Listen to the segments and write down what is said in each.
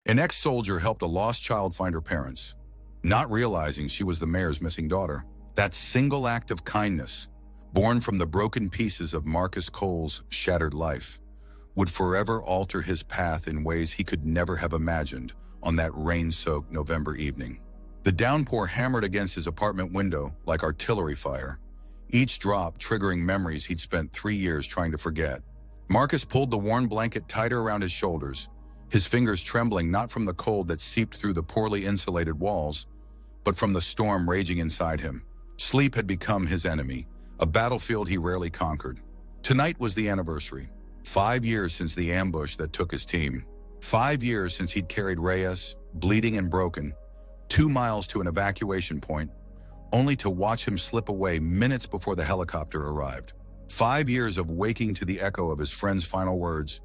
An ex-soldier helped a lost child find her parents, not realizing she was the mayor's missing daughter. That single act of kindness, born from the broken pieces of Marcus Cole's shattered life, would forever alter his path in ways he could never have imagined on that rain-soaked November evening. The downpour hammered against his apartment window like artillery fire, each drop triggering memories he'd spent 3 years trying to forget. Marcus pulled the worn blanket tighter around his shoulders, his fingers trembling not from the cold that seeped through the poorly insulated walls, but from the storm raging inside him. Sleep had become his enemy, a battlefield he rarely conquered. Tonight was the anniversary. 5 years since the ambush that took his team. 5 years since he'd carried Reyes, bleeding and broken, 2 miles to an evacuation point, only to watch him slip away minutes before the helicopter arrived. 5 years of waking to the echo of his friend's final words.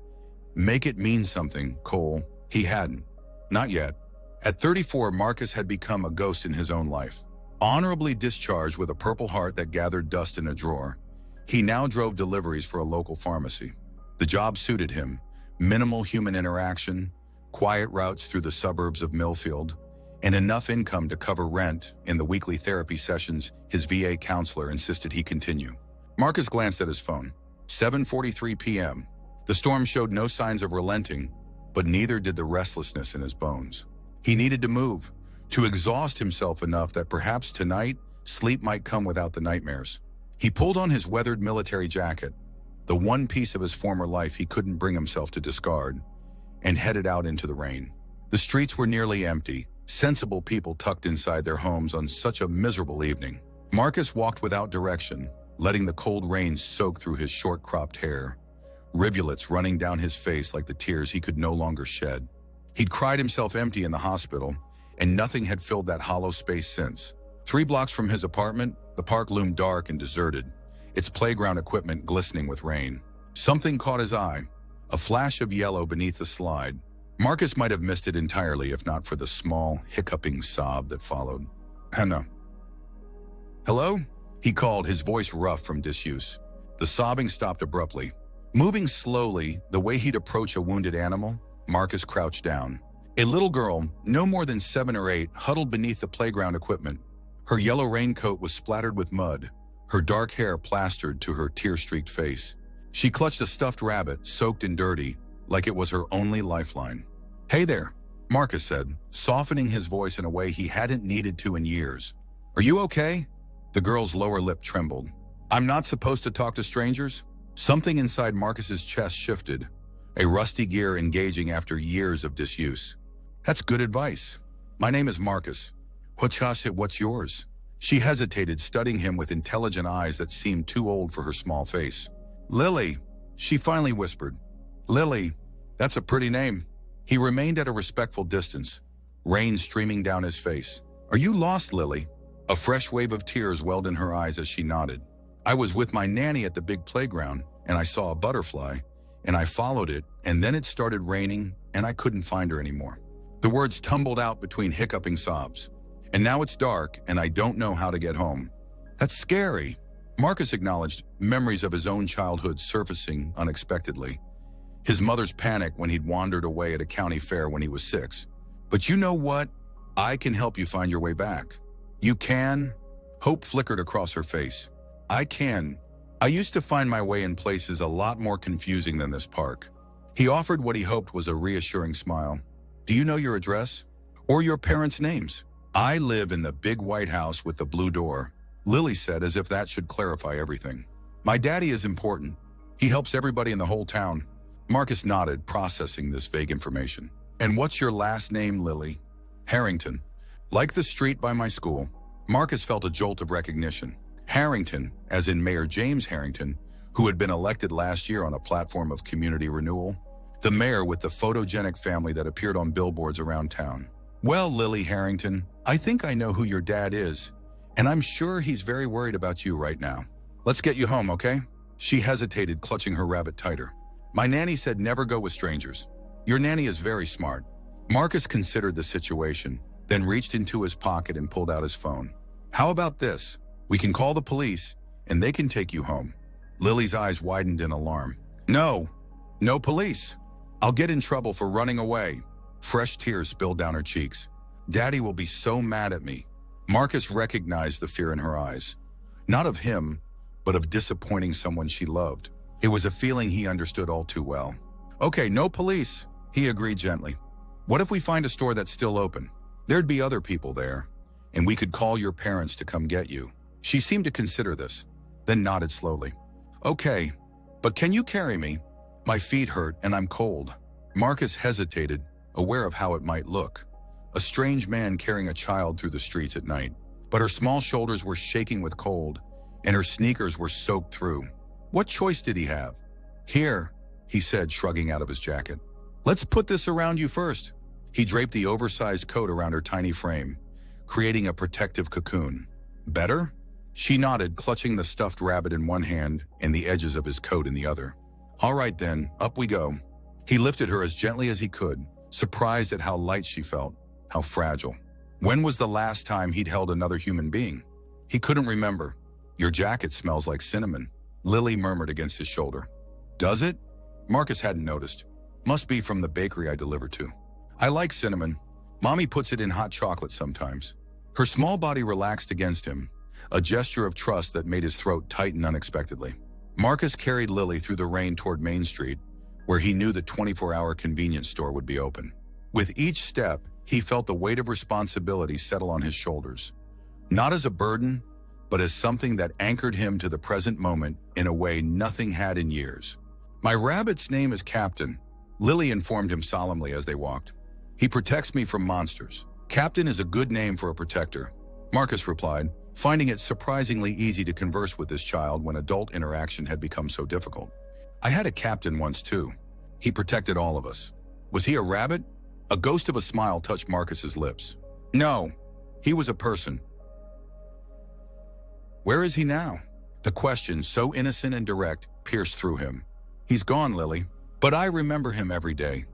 Make it mean something, Cole. He hadn't. Not yet. At 34, Marcus had become a ghost in his own life. Honorably discharged with a Purple Heart that gathered dust in a drawer, he now drove deliveries for a local pharmacy. The job suited him. Minimal human interaction, quiet routes through the suburbs of Millfield, and enough income to cover rent in the weekly therapy sessions his VA counselor insisted he continue. Marcus glanced at his phone. 7:43 p.m. The storm showed no signs of relenting, but neither did the restlessness in his bones. He needed to move, to exhaust himself enough that perhaps tonight, sleep might come without the nightmares. He pulled on his weathered military jacket, the one piece of his former life he couldn't bring himself to discard, and headed out into the rain. The streets were nearly empty, sensible people tucked inside their homes on such a miserable evening. Marcus walked without direction, letting the cold rain soak through his short-cropped hair, rivulets running down his face like the tears he could no longer shed. He'd cried himself empty in the hospital, and nothing had filled that hollow space since. 3 blocks from his apartment, the park loomed dark and deserted, its playground equipment glistening with rain. Something caught his eye, a flash of yellow beneath the slide. Marcus might have missed it entirely if not for the small, hiccuping sob that followed. Hannah. Hello? He called, his voice rough from disuse. The sobbing stopped abruptly. Moving slowly, the way he'd approach a wounded animal, Marcus crouched down. A little girl, no more than 7 or 8, huddled beneath the playground equipment. Her yellow raincoat was splattered with mud, her dark hair plastered to her tear-streaked face. She clutched a stuffed rabbit, soaked and dirty, like it was her only lifeline. Hey there, Marcus said, softening his voice in a way he hadn't needed to in years. Are you okay? The girl's lower lip trembled. I'm not supposed to talk to strangers? Something inside Marcus's chest shifted, a rusty gear engaging after years of disuse. That's good advice. My name is Marcus. What's yours? She hesitated, studying him with intelligent eyes that seemed too old for her small face. Lily, she finally whispered. Lily, that's a pretty name. He remained at a respectful distance, rain streaming down his face. Are you lost, Lily? A fresh wave of tears welled in her eyes as she nodded. I was with my nanny at the big playground, and I saw a butterfly, and I followed it, and then it started raining, and I couldn't find her anymore. The words tumbled out between hiccuping sobs. And now it's dark, and I don't know how to get home. That's scary. Marcus acknowledged, memories of his own childhood surfacing unexpectedly. His mother's panic when he'd wandered away at a county fair when he was 6. But you know what? I can help you find your way back. You can? Hope flickered across her face. I can. I used to find my way in places a lot more confusing than this park. He offered what he hoped was a reassuring smile. Do you know your address? Or your parents' names? I live in the big white house with the blue door, Lily said, as if that should clarify everything. My daddy is important. He helps everybody in the whole town. Marcus nodded, processing this vague information. And what's your last name, Lily? Harrington. Like the street by my school. Marcus felt a jolt of recognition. Harrington, as in Mayor James Harrington, who had been elected last year on a platform of community renewal. The mayor with the photogenic family that appeared on billboards around town. Well, Lily Harrington, I think I know who your dad is, and I'm sure he's very worried about you right now. Let's get you home, okay? She hesitated, clutching her rabbit tighter. My nanny said never go with strangers. Your nanny is very smart. Marcus considered the situation, then reached into his pocket and pulled out his phone. How about this? We can call the police, and they can take you home. Lily's eyes widened in alarm. No police. I'll get in trouble for running away. Fresh tears spilled down her cheeks. Daddy will be so mad at me. Marcus recognized the fear in her eyes. Not of him, but of disappointing someone she loved. It was a feeling he understood all too well. Okay, no police, he agreed gently. What if we find a store that's still open? There'd be other people there, and we could call your parents to come get you. She seemed to consider this, then nodded slowly. Okay, but can you carry me? My feet hurt and I'm cold. Marcus hesitated, aware of how it might look. A strange man carrying a child through the streets at night. But her small shoulders were shaking with cold, and her sneakers were soaked through. What choice did he have? Here, he said, shrugging out of his jacket. Let's put this around you first. He draped the oversized coat around her tiny frame, creating a protective cocoon. Better? She nodded, clutching the stuffed rabbit in one hand and the edges of his coat in the other. All right then, up we go. He lifted her as gently as he could, surprised at how light she felt, how fragile. When was the last time he'd held another human being? He couldn't remember. Your jacket smells like cinnamon, Lily murmured against his shoulder. Does it? Marcus hadn't noticed. Must be from the bakery I deliver to. I like cinnamon. Mommy puts it in hot chocolate sometimes. Her small body relaxed against him, a gesture of trust that made his throat tighten unexpectedly. Marcus carried Lily through the rain toward Main Street, where he knew the 24-hour convenience store would be open. With each step, he felt the weight of responsibility settle on his shoulders. Not as a burden, but as something that anchored him to the present moment in a way nothing had in years. My rabbit's name is Captain, Lily informed him solemnly as they walked. He protects me from monsters. Captain is a good name for a protector, Marcus replied, finding it surprisingly easy to converse with this child when adult interaction had become so difficult. I had a captain once too. He protected all of us. Was he a rabbit? A ghost of a smile touched Marcus's lips. No, he was a person. Where is he now? The question, so innocent and direct, pierced through him. He's gone, Lily, but I remember him every day.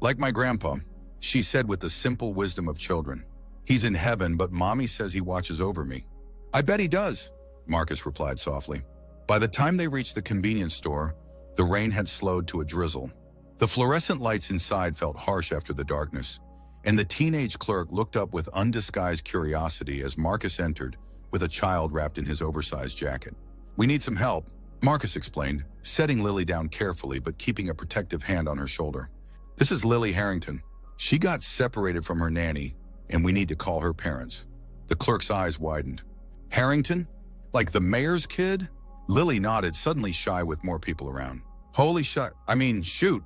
Like my grandpa, she said with the simple wisdom of children. He's in heaven, but Mommy says he watches over me. I bet he does, Marcus replied softly. By the time they reached the convenience store, the rain had slowed to a drizzle. The fluorescent lights inside felt harsh after the darkness, and the teenage clerk looked up with undisguised curiosity as Marcus entered, with a child wrapped in his oversized jacket. We need some help, Marcus explained, setting Lily down carefully but keeping a protective hand on her shoulder. This is Lily Harrington. She got separated from her nanny, and we need to call her parents. The clerk's eyes widened. Harrington? Like the mayor's kid? Lily nodded, suddenly shy with more people around. Holy shoot.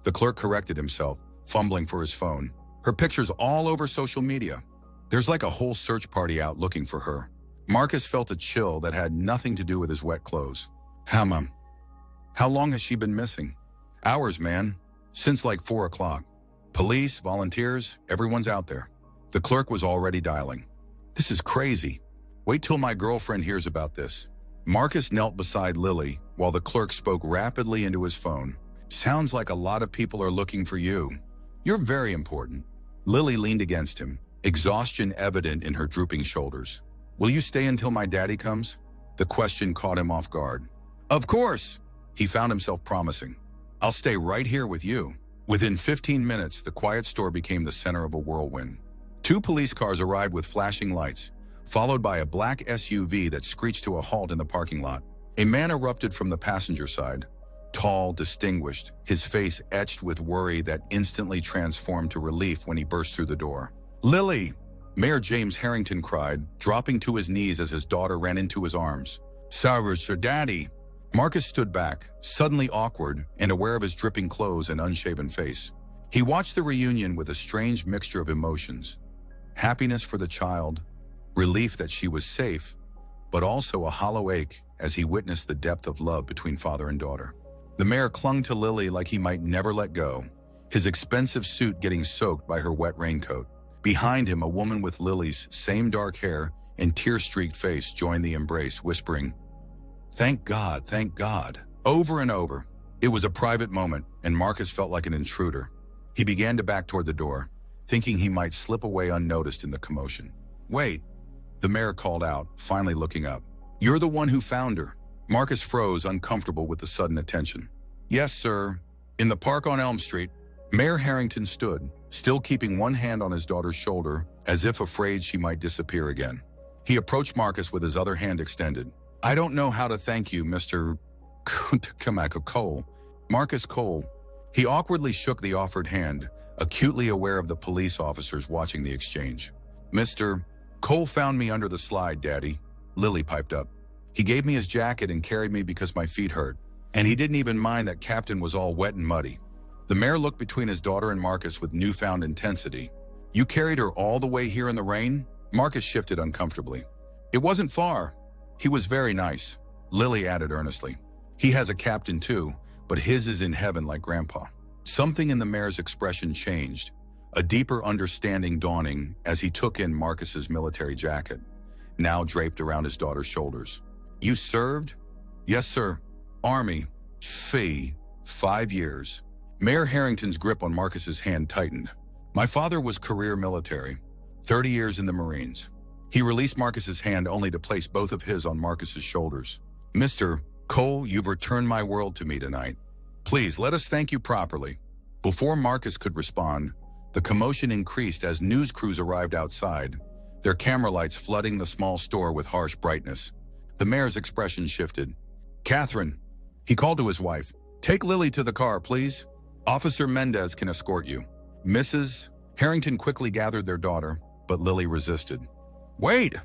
The clerk corrected himself, fumbling for his phone. Her picture's all over social media. There's like a whole search party out looking for her. Marcus felt a chill that had nothing to do with his wet clothes. How long has she been missing? Hours, man. Since like 4 o'clock. Police, volunteers, everyone's out there. The clerk was already dialing. This is crazy. Wait till my girlfriend hears about this. Marcus knelt beside Lily while the clerk spoke rapidly into his phone. Sounds like a lot of people are looking for you. You're very important. Lily leaned against him, exhaustion evident in her drooping shoulders. Will you stay until my daddy comes? The question caught him off guard. Of course, he found himself promising. I'll stay right here with you. Within 15 minutes, the quiet store became the center of a whirlwind. 2 police cars arrived with flashing lights, followed by a black SUV that screeched to a halt in the parking lot. A man erupted from the passenger side, tall, distinguished, his face etched with worry that instantly transformed to relief when he burst through the door. Lily! Mayor James Harrington cried, dropping to his knees as his daughter ran into his arms. Sorry, it's your daddy. Marcus stood back, suddenly awkward and aware of his dripping clothes and unshaven face. He watched the reunion with a strange mixture of emotions. Happiness for the child, relief that she was safe, but also a hollow ache as he witnessed the depth of love between father and daughter. The mayor clung to Lily like he might never let go, his expensive suit getting soaked by her wet raincoat. Behind him, a woman with Lily's same dark hair and tear-streaked face joined the embrace, whispering, "Thank God, thank God," over and over. It was a private moment, and Marcus felt like an intruder. He began to back toward the door, thinking he might slip away unnoticed in the commotion. Wait, the mayor called out, finally looking up. You're the one who found her. Marcus froze, uncomfortable with the sudden attention. Yes, sir. In the park on Elm Street. Mayor Harrington stood, still keeping one hand on his daughter's shoulder, as if afraid she might disappear again. He approached Marcus with his other hand extended. "I don't know how to thank you, Mr. Cole. Marcus Cole." He awkwardly shook the offered hand, acutely aware of the police officers watching the exchange. "Mr. Cole found me under the slide, Daddy," Lily piped up. "He gave me his jacket and carried me because my feet hurt. And he didn't even mind that Captain was all wet and muddy." The mayor looked between his daughter and Marcus with newfound intensity. "You carried her all the way here in the rain?" Marcus shifted uncomfortably. "It wasn't far. He was very nice," Lily added earnestly. "He has a captain too, but his is in heaven like Grandpa." Something in the mayor's expression changed, a deeper understanding dawning as he took in Marcus's military jacket, now draped around his daughter's shoulders. "You served?" "Yes, sir. Army. Fee. 5 years." Mayor Harrington's grip on Marcus's hand tightened. "My father was career military, 30 years in the Marines." He released Marcus's hand only to place both of his on Marcus's shoulders. "Mr. Cole, you've returned my world to me tonight. Please, let us thank you properly." Before Marcus could respond, the commotion increased as news crews arrived outside, their camera lights flooding the small store with harsh brightness. The mayor's expression shifted. "Catherine," he called to his wife, "take Lily to the car, please. Officer Mendez can escort you." Mrs. Harrington quickly gathered their daughter, but Lily resisted. "Wait!"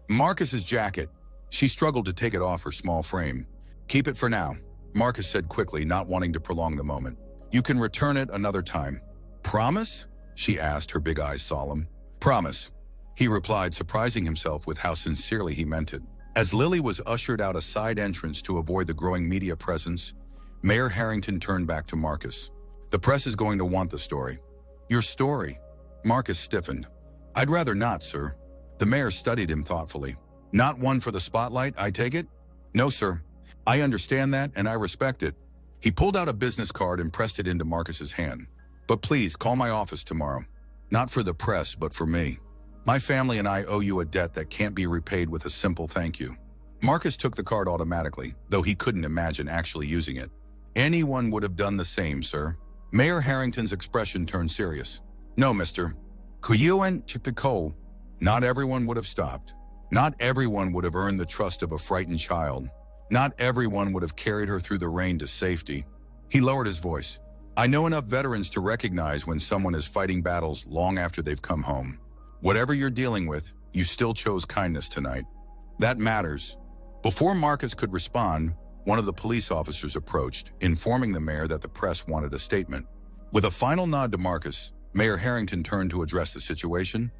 Marcus's jacket. She struggled to take it off her small frame. "Keep it for now," Marcus said quickly, not wanting to prolong the moment. "You can return it another time." "Promise?" she asked, her big eyes solemn. "Promise," he replied, surprising himself with how sincerely he meant it. As Lily was ushered out a side entrance to avoid the growing media presence, Mayor Harrington turned back to Marcus. "The press is going to want the story." "Your story?" Marcus stiffened. "I'd rather not, sir." The mayor studied him thoughtfully. "Not one for the spotlight, I take it?" "No, sir. I understand that, and I respect it." He pulled out a business card and pressed it into Marcus's hand. "But please, call my office tomorrow. Not for the press, but for me. My family and I owe you a debt that can't be repaid with a simple thank you." Marcus took the card automatically, though he couldn't imagine actually using it. "Anyone would have done the same, sir." Mayor Harrington's expression turned serious. "No, Mr. Cole. Not everyone would have stopped. Not everyone would have earned the trust of a frightened child. Not everyone would have carried her through the rain to safety." He lowered his voice. "I know enough veterans to recognize when someone is fighting battles long after they've come home. Whatever you're dealing with, you still chose kindness tonight. That matters." Before Marcus could respond, one of the police officers approached, informing the mayor that the press wanted a statement. With a final nod to Marcus, Mayor Harrington turned to address the situation,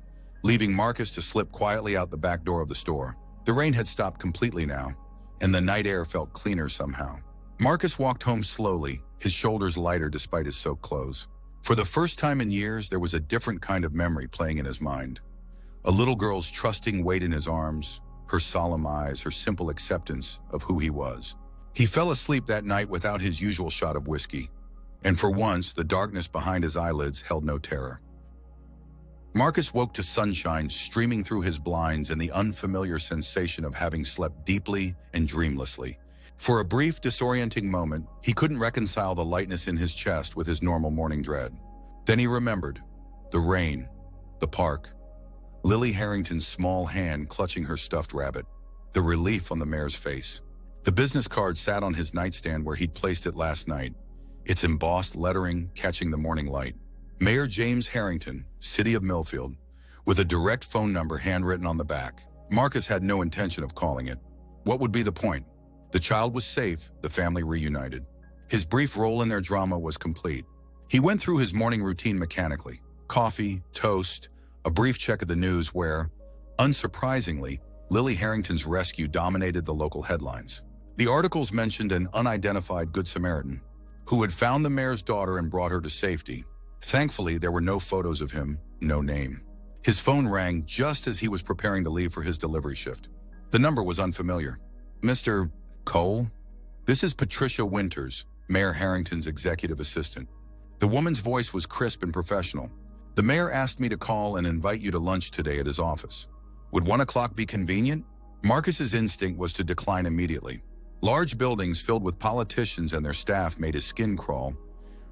leaving Marcus to slip quietly out the back door of the store. The rain had stopped completely now, and the night air felt cleaner somehow. Marcus walked home slowly, his shoulders lighter despite his soaked clothes. For the first time in years, there was a different kind of memory playing in his mind. A little girl's trusting weight in his arms, her solemn eyes, her simple acceptance of who he was. He fell asleep that night without his usual shot of whiskey, and for once, the darkness behind his eyelids held no terror. Marcus woke to sunshine streaming through his blinds and the unfamiliar sensation of having slept deeply and dreamlessly. For a brief, disorienting moment, he couldn't reconcile the lightness in his chest with his normal morning dread. Then he remembered. The rain, the park, Lily Harrington's small hand clutching her stuffed rabbit, the relief on the mayor's face. The business card sat on his nightstand where he'd placed it last night, its embossed lettering catching the morning light. Mayor James Harrington, City of Millfield, with a direct phone number handwritten on the back. Marcus had no intention of calling it. What would be the point? The child was safe, the family reunited. His brief role in their drama was complete. He went through his morning routine mechanically. Coffee, toast, a brief check of the news where, unsurprisingly, Lily Harrington's rescue dominated the local headlines. The articles mentioned an unidentified Good Samaritan who had found the mayor's daughter and brought her to safety. Thankfully, there were no photos of him, no name. His phone rang just as he was preparing to leave for his delivery shift. The number was unfamiliar. "Mr. Cole? This is Patricia Winters, Mayor Harrington's executive assistant." The woman's voice was crisp and professional. "The mayor asked me to call and invite you to lunch today at his office. Would 1 o'clock be convenient?" Marcus's instinct was to decline immediately. Large buildings filled with politicians and their staff made his skin crawl,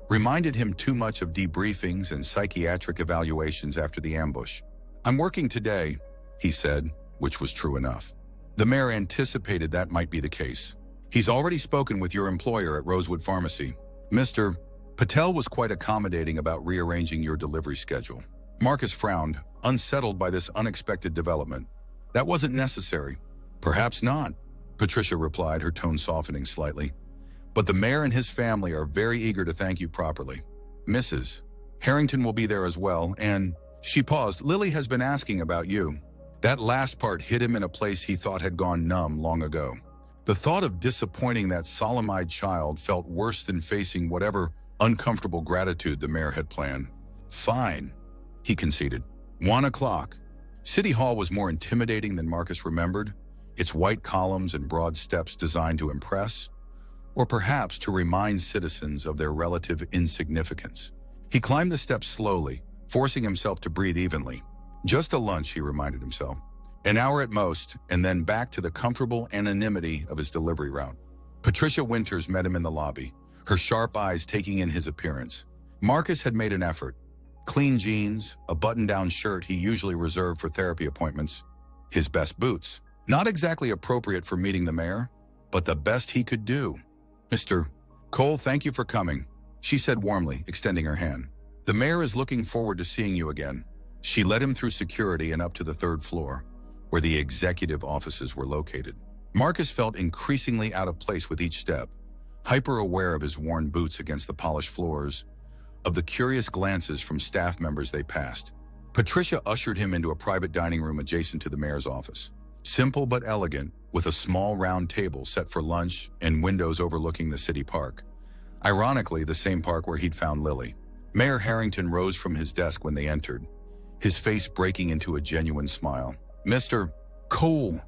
reminded him too much of debriefings and psychiatric evaluations after the ambush. "I'm working today," he said, which was true enough. The mayor anticipated that might be the case. "He's already spoken with your employer at Rosewood Pharmacy. Mr. Patel was quite accommodating about rearranging your delivery schedule." Marcus frowned, unsettled by this unexpected development. "That wasn't necessary." "Perhaps not," Patricia replied, her tone softening slightly. "But the mayor and his family are very eager to thank you properly. Mrs. Harrington will be there as well, and..." She paused. "Lily has been asking about you." That last part hit him in a place he thought had gone numb long ago. The thought of disappointing that solemn-eyed child felt worse than facing whatever uncomfortable gratitude the mayor had planned. "Fine," he conceded. 1 o'clock. City Hall was more intimidating than Marcus remembered, its white columns and broad steps designed to impress, or perhaps to remind citizens of their relative insignificance. He climbed the steps slowly, forcing himself to breathe evenly. Just a lunch, he reminded himself. An hour at most, and then back to the comfortable anonymity of his delivery route. Patricia Winters met him in the lobby, her sharp eyes taking in his appearance. Marcus had made an effort. Clean jeans, a button-down shirt he usually reserved for therapy appointments, his best boots. Not exactly appropriate for meeting the mayor, but the best he could do. "Mr. Cole, thank you for coming," she said warmly, extending her hand. "The mayor is looking forward to seeing you again." She led him through security and up to the 3rd floor, where the executive offices were located. Marcus felt increasingly out of place with each step, hyper-aware of his worn boots against the polished floors, of the curious glances from staff members they passed. Patricia ushered him into a private dining room adjacent to the mayor's office. Simple but elegant, with a small round table set for lunch and windows overlooking the city park. Ironically, the same park where he'd found Lily. Mayor Harrington rose from his desk when they entered, his face breaking into a genuine smile. "Mr. Cole,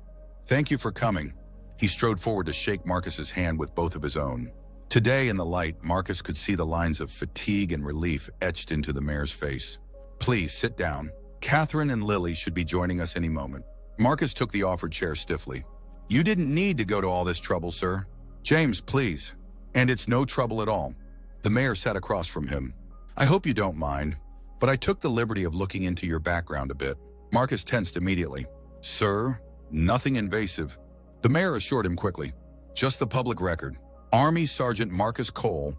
thank you for coming." He strode forward to shake Marcus's hand with both of his own. Today, in the light, Marcus could see the lines of fatigue and relief etched into the mayor's face. "Please, sit down. Catherine and Lily should be joining us any moment." Marcus took the offered chair stiffly. "You didn't need to go to all this trouble, sir." "James, please." "And it's no trouble at all." The mayor sat across from him. "I hope you don't mind, but I took the liberty of looking into your background a bit." Marcus tensed immediately. "Sir, nothing invasive." The mayor assured him quickly. "Just the public record. Army Sergeant Marcus Cole,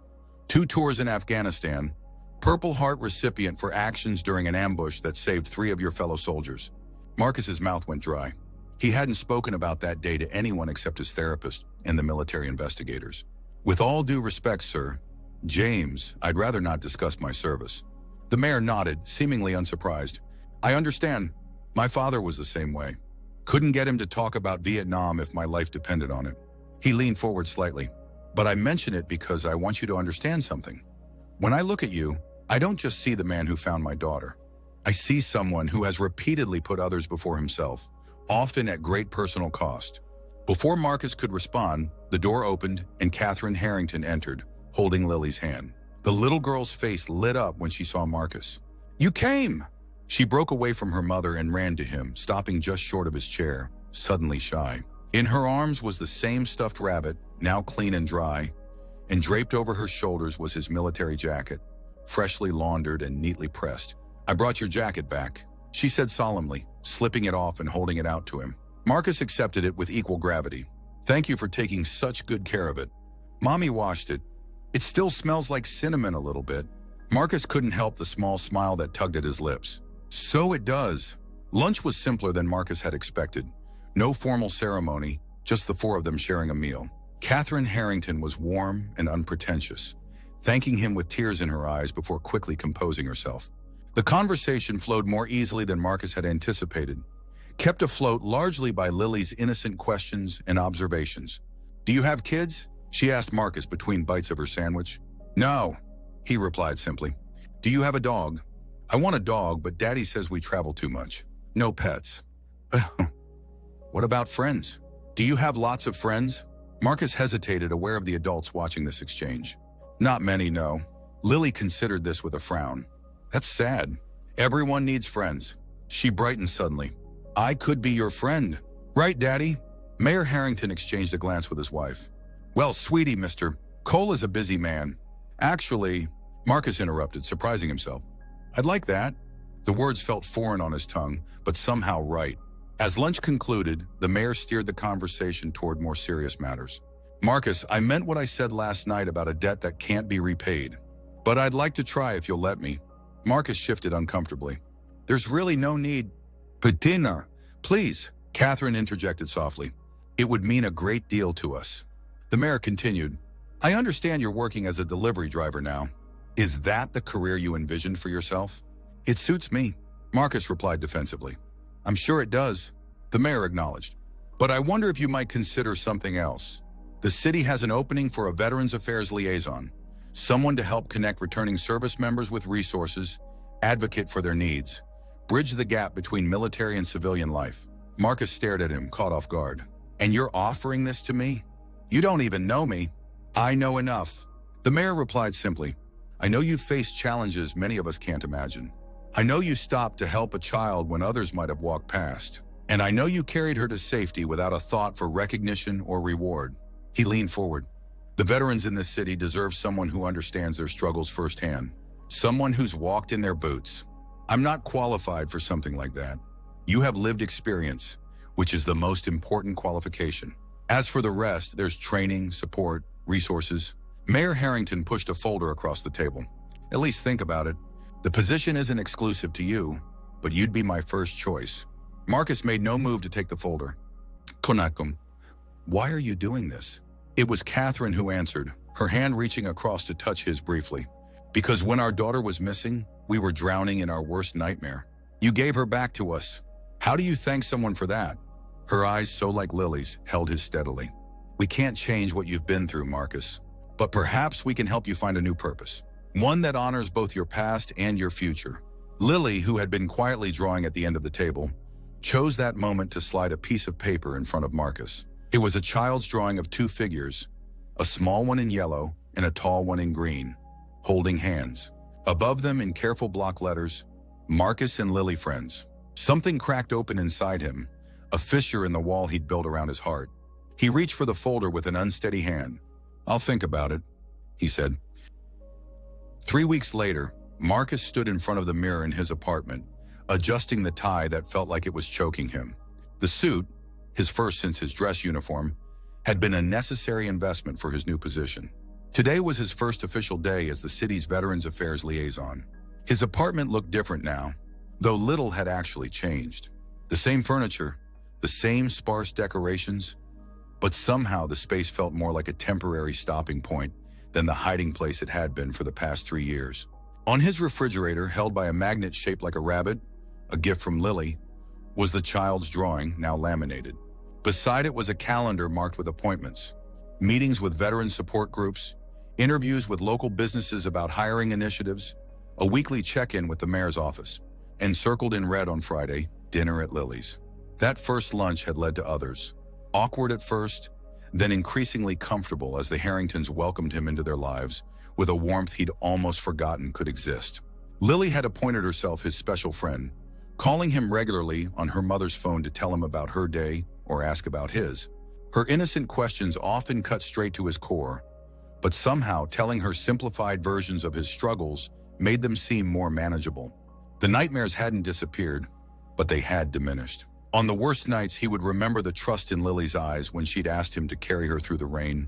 2 tours in Afghanistan, Purple Heart recipient for actions during an ambush that saved 3 of your fellow soldiers." Marcus's mouth went dry. He hadn't spoken about that day to anyone except his therapist and the military investigators. "With all due respect, sir, James, I'd rather not discuss my service." The mayor nodded, seemingly unsurprised. "I understand. My father was the same way. Couldn't get him to talk about Vietnam if my life depended on it." He leaned forward slightly. "But I mention it because I want you to understand something. When I look at you, I don't just see the man who found my daughter. I see someone who has repeatedly put others before himself, often at great personal cost." Before Marcus could respond, the door opened and Catherine Harrington entered, holding Lily's hand. The little girl's face lit up when she saw Marcus. "You came!" She broke away from her mother and ran to him, stopping just short of his chair, suddenly shy. In her arms was the same stuffed rabbit, now clean and dry, and draped over her shoulders was his military jacket, freshly laundered and neatly pressed. "I brought your jacket back," she said solemnly, slipping it off and holding it out to him. Marcus accepted it with equal gravity. "Thank you for taking such good care of it. Mommy washed it. It still smells like cinnamon a little bit." Marcus couldn't help the small smile that tugged at his lips. "So it does." Lunch was simpler than Marcus had expected. No formal ceremony, just the 4 of them sharing a meal. Catherine Harrington was warm and unpretentious, thanking him with tears in her eyes before quickly composing herself. The conversation flowed more easily than Marcus had anticipated, kept afloat largely by Lily's innocent questions and observations. "Do you have kids?" she asked Marcus between bites of her sandwich. "No," he replied simply. "Do you have a dog?" "I want a dog, but Daddy says we travel too much." "No pets." "What about friends? Do you have lots of friends?" Marcus hesitated, aware of the adults watching this exchange. "Not many, no." Lily considered this with a frown. "That's sad. Everyone needs friends." She brightened suddenly. "I could be your friend." "Right, Daddy?" Mayor Harrington exchanged a glance with his wife. "Well, sweetie, Mr. Cole is a busy man. Actually, Marcus interrupted, surprising himself. I'd like that. The words felt foreign on his tongue, but somehow right. As lunch concluded, the mayor steered the conversation toward more serious matters. Marcus, I meant what I said last night about a debt that can't be repaid. But I'd like to try if you'll let me. Marcus shifted uncomfortably. There's really no need. Patina, please, Catherine interjected softly. It would mean a great deal to us. The mayor continued, I understand you're working as a delivery driver now. Is that the career you envisioned for yourself? It suits me, Marcus replied defensively. I'm sure it does, the mayor acknowledged. But I wonder if you might consider something else. The city has an opening for a Veterans Affairs liaison, someone to help connect returning service members with resources, advocate for their needs, bridge the gap between military and civilian life. Marcus stared at him, caught off guard. And you're offering this to me? You don't even know me. I know enough. The mayor replied simply, I know you've faced challenges many of us can't imagine. I know you stopped to help a child when others might have walked past. And I know you carried her to safety without a thought for recognition or reward. He leaned forward. The veterans in this city deserve someone who understands their struggles firsthand. Someone who's walked in their boots. I'm not qualified for something like that. You have lived experience, which is the most important qualification. As for the rest, there's training, support, resources. Mayor Harrington pushed a folder across the table. At least think about it. The position isn't exclusive to you, but you'd be my first choice. Marcus made no move to take the folder. Konakum, why are you doing this? It was Catherine who answered, her hand reaching across to touch his briefly. Because when our daughter was missing, we were drowning in our worst nightmare. You gave her back to us. How do you thank someone for that? Her eyes, so like lilies, held his steadily. We can't change what you've been through, Marcus. But perhaps we can help you find a new purpose. One that honors both your past and your future. Lily, who had been quietly drawing at the end of the table, chose that moment to slide a piece of paper in front of Marcus. It was a child's drawing of two figures, a small one in yellow and a tall one in green, holding hands. Above them in careful block letters, Marcus and Lily friends. Something cracked open inside him, a fissure in the wall he'd built around his heart. He reached for the folder with an unsteady hand. I'll think about it, he said. 3 weeks later, Marcus stood in front of the mirror in his apartment, adjusting the tie that felt like it was choking him. The suit, his first since his dress uniform, had been a necessary investment for his new position. Today was his first official day as the city's Veterans Affairs liaison. His apartment looked different now, though little had actually changed. The same furniture, the same sparse decorations, but somehow the space felt more like a temporary stopping point than the hiding place it had been for the past 3 years. On his refrigerator, held by a magnet shaped like a rabbit, a gift from Lily, was the child's drawing, now laminated. Beside it was a calendar marked with appointments, meetings with veteran support groups, interviews with local businesses about hiring initiatives, a weekly check-in with the mayor's office, and circled in red on Friday, dinner at Lily's. That first lunch had led to others. Awkward at first, then increasingly comfortable as the Harringtons welcomed him into their lives with a warmth he'd almost forgotten could exist. Lily had appointed herself his special friend, calling him regularly on her mother's phone to tell him about her day or ask about his. Her innocent questions often cut straight to his core, but somehow telling her simplified versions of his struggles made them seem more manageable. The nightmares hadn't disappeared, but they had diminished. On the worst nights, he would remember the trust in Lily's eyes when she'd asked him to carry her through the rain,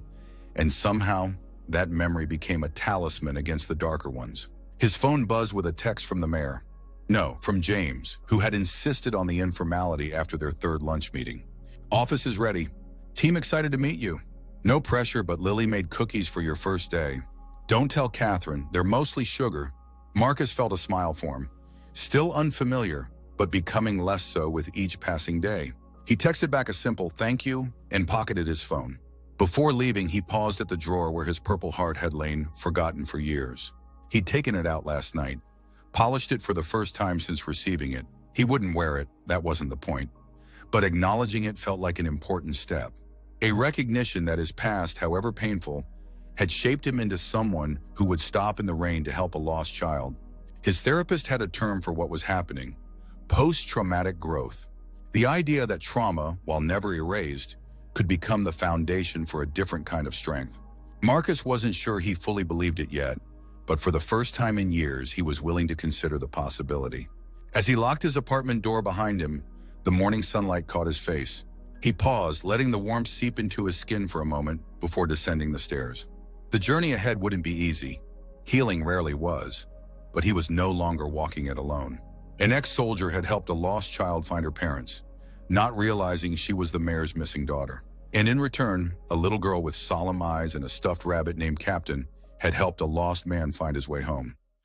and somehow that memory became a talisman against the darker ones. His phone buzzed with a text from the mayor. No, from James, who had insisted on the informality after their third lunch meeting. Office is ready. Team excited to meet you. No pressure, but Lily made cookies for your first day. Don't tell Catherine, they're mostly sugar. Marcus felt a smile form. Still unfamiliar, but becoming less so with each passing day. He texted back a simple thank you and pocketed his phone. Before leaving, he paused at the drawer where his Purple Heart had lain, forgotten for years. He'd taken it out last night, polished it for the first time since receiving it. He wouldn't wear it, that wasn't the point. But acknowledging it felt like an important step. A recognition that his past, however painful, had shaped him into someone who would stop in the rain to help a lost child. His therapist had a term for what was happening: post-traumatic growth. The idea that trauma, while never erased, could become the foundation for a different kind of strength. Marcus wasn't sure he fully believed it yet, but for the first time in years, he was willing to consider the possibility. As he locked his apartment door behind him, the morning sunlight caught his face. He paused, letting the warmth seep into his skin for a moment before descending the stairs. The journey ahead wouldn't be easy. Healing rarely was, but he was no longer walking it alone. An ex-soldier had helped a lost child find her parents, not realizing she was the mayor's missing daughter. And in return, a little girl with solemn eyes and a stuffed rabbit named Captain had helped a lost man find his way home.